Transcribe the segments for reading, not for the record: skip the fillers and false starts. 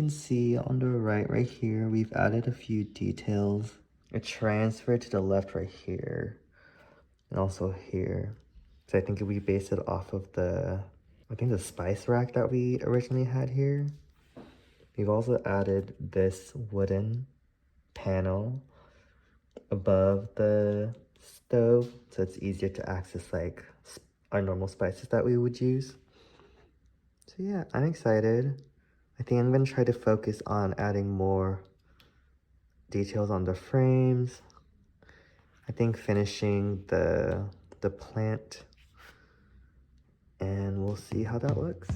can see on the right here, we've added a few details. It transferred to the left right here, and also here. So I think we based it off of the spice rack that we originally had here. We've also added this wooden panel above the stove, so it's easier to access like our normal spices that we would use. So yeah, I'm excited. I think I'm gonna try to focus on adding more details on the frames. I think finishing the plant, and we'll see how that looks.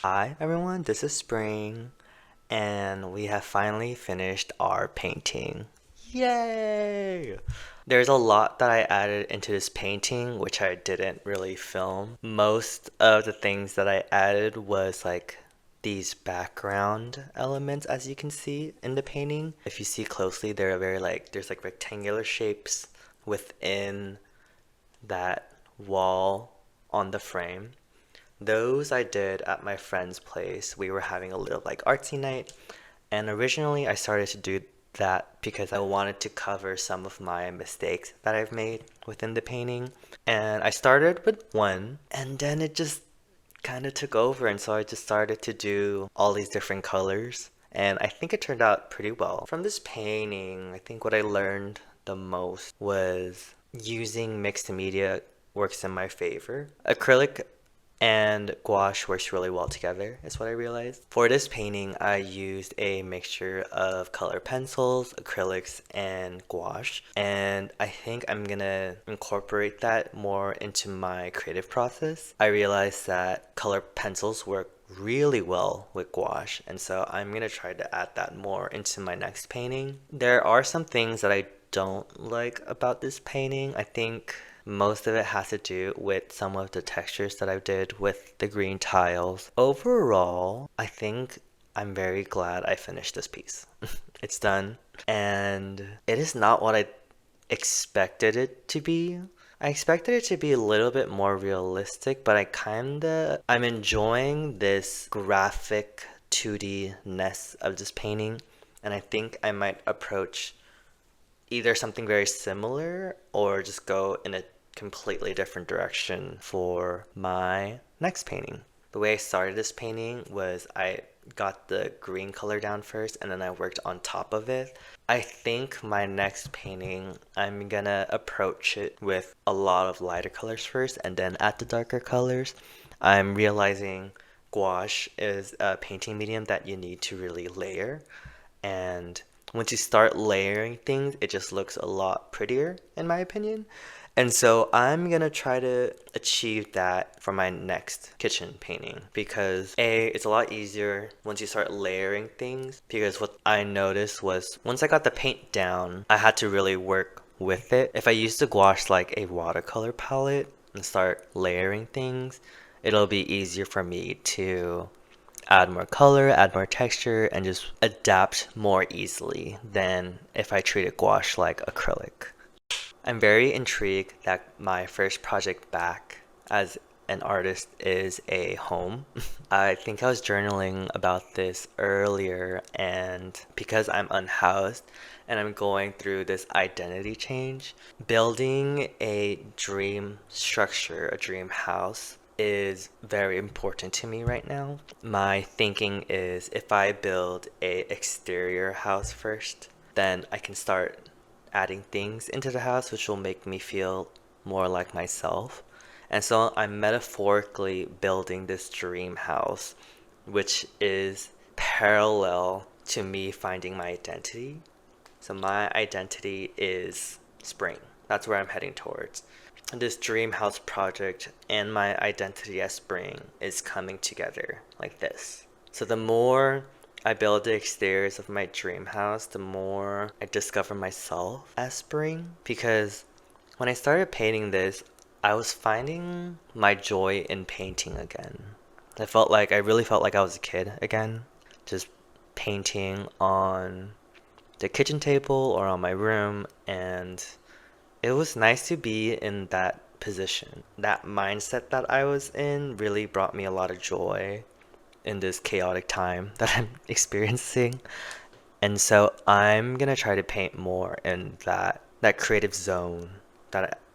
Hi everyone, this is Spring, and we have finally finished our painting. Yay! There's a lot that I added into this painting which I didn't really film. Most of the things that I added was like these background elements, as you can see in the painting. If you see closely, they're very like, there's like rectangular shapes within that wall on the frame. Those I did at my friend's place. We were having a little like artsy night, and originally I started to do that because I wanted to cover some of my mistakes that I've made within the painting. And I started with one, and then it just kind of took over, and so I just started to do all these different colors. And I think it turned out pretty well. From this painting, I think what I learned the most was using mixed media works in my favor. Acrylic and gouache works really well together, is what I realized. For this painting, I used a mixture of color pencils, acrylics, and gouache, and I think I'm gonna incorporate that more into my creative process. I realized that color pencils work really well with gouache, and so I'm gonna try to add that more into my next painting. There are some things that I don't like about this painting. I think most of it has to do with some of the textures that I did with the green tiles. Overall, I think I'm very glad I finished this piece. It's done, and it is not what I expected it to be. I expected it to be a little bit more realistic, but I'm enjoying this graphic 2D-ness of this painting, and I think I might approach either something very similar or just go in a completely different direction for my next painting. The way I started this painting was I got the green color down first, and then I worked on top of it. I think my next painting, I'm gonna approach it with a lot of lighter colors first and then add the darker colors. I'm realizing gouache is a painting medium that you need to really layer, and once you start layering things, it just looks a lot prettier, in my opinion. And so I'm gonna try to achieve that for my next kitchen painting, because A, it's a lot easier once you start layering things, because what I noticed was once I got the paint down, I had to really work with it. If I use the gouache like a watercolor palette and start layering things, it'll be easier for me to add more color, add more texture, and just adapt more easily than if I treat a gouache like acrylic. I'm very intrigued that my first project back as an artist is a home. I think I was journaling about this earlier, and because I'm unhoused and I'm going through this identity change, building a dream structure, a dream house, is very important to me right now. My thinking is if I build a exterior house first, then I can start adding things into the house which will make me feel more like myself. And so I'm metaphorically building this dream house, which is parallel to me finding my identity. So my identity is spring. That's where I'm heading towards. This dream house project and my identity as spring is coming together like this. So the more I build the exteriors of my dream house, the more I discover myself as spring. Because when I started painting this, I was finding my joy in painting again. I really felt like I was a kid again, just painting on the kitchen table or on my room, and it was nice to be in that position. That mindset that I was in really brought me a lot of joy in this chaotic time that I'm experiencing. And so I'm gonna try to paint more in that creative zone.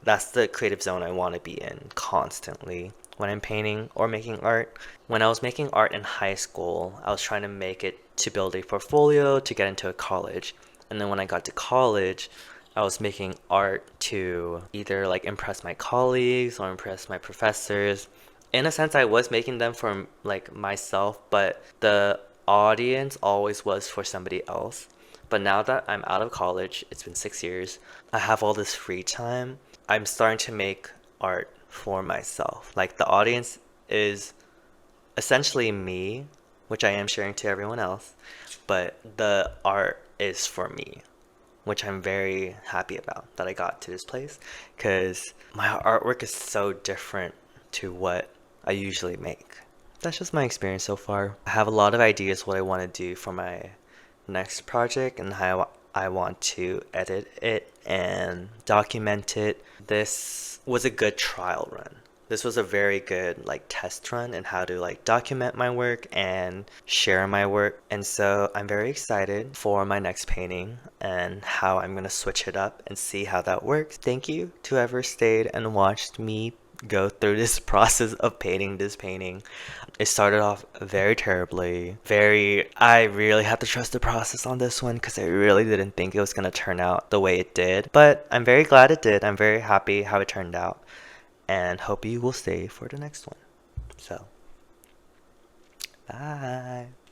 That's the creative zone I want to be in constantly when I'm painting or making art. When I was making art in high school, I was trying to make it to build a portfolio to get into a college. And then when I got to college, I was making art to either like impress my colleagues or impress my professors. In a sense, I was making them for like myself, but the audience always was for somebody else. But now that I'm out of college, it's been 6 years, I have all this free time. I'm starting to make art for myself. Like the audience is essentially me, which I am sharing to everyone else, but the art is for me, which I'm very happy about that I got to this place because my artwork is so different to what I usually make. That's just my experience so far. I have a lot of ideas what I want to do for my next project and how I want to edit it and document it. This was a good trial run. This was a very good like test run and how to like document my work and share my work. And so I'm very excited for my next painting and how I'm gonna switch it up and see how that works. Thank you to whoever stayed and watched me go through this process of painting this painting. It started off very terribly. I really had to trust the process on this one because I really didn't think it was gonna turn out the way it did. But I'm very glad it did. I'm very happy how it turned out and hope you will stay for the next one. So, bye.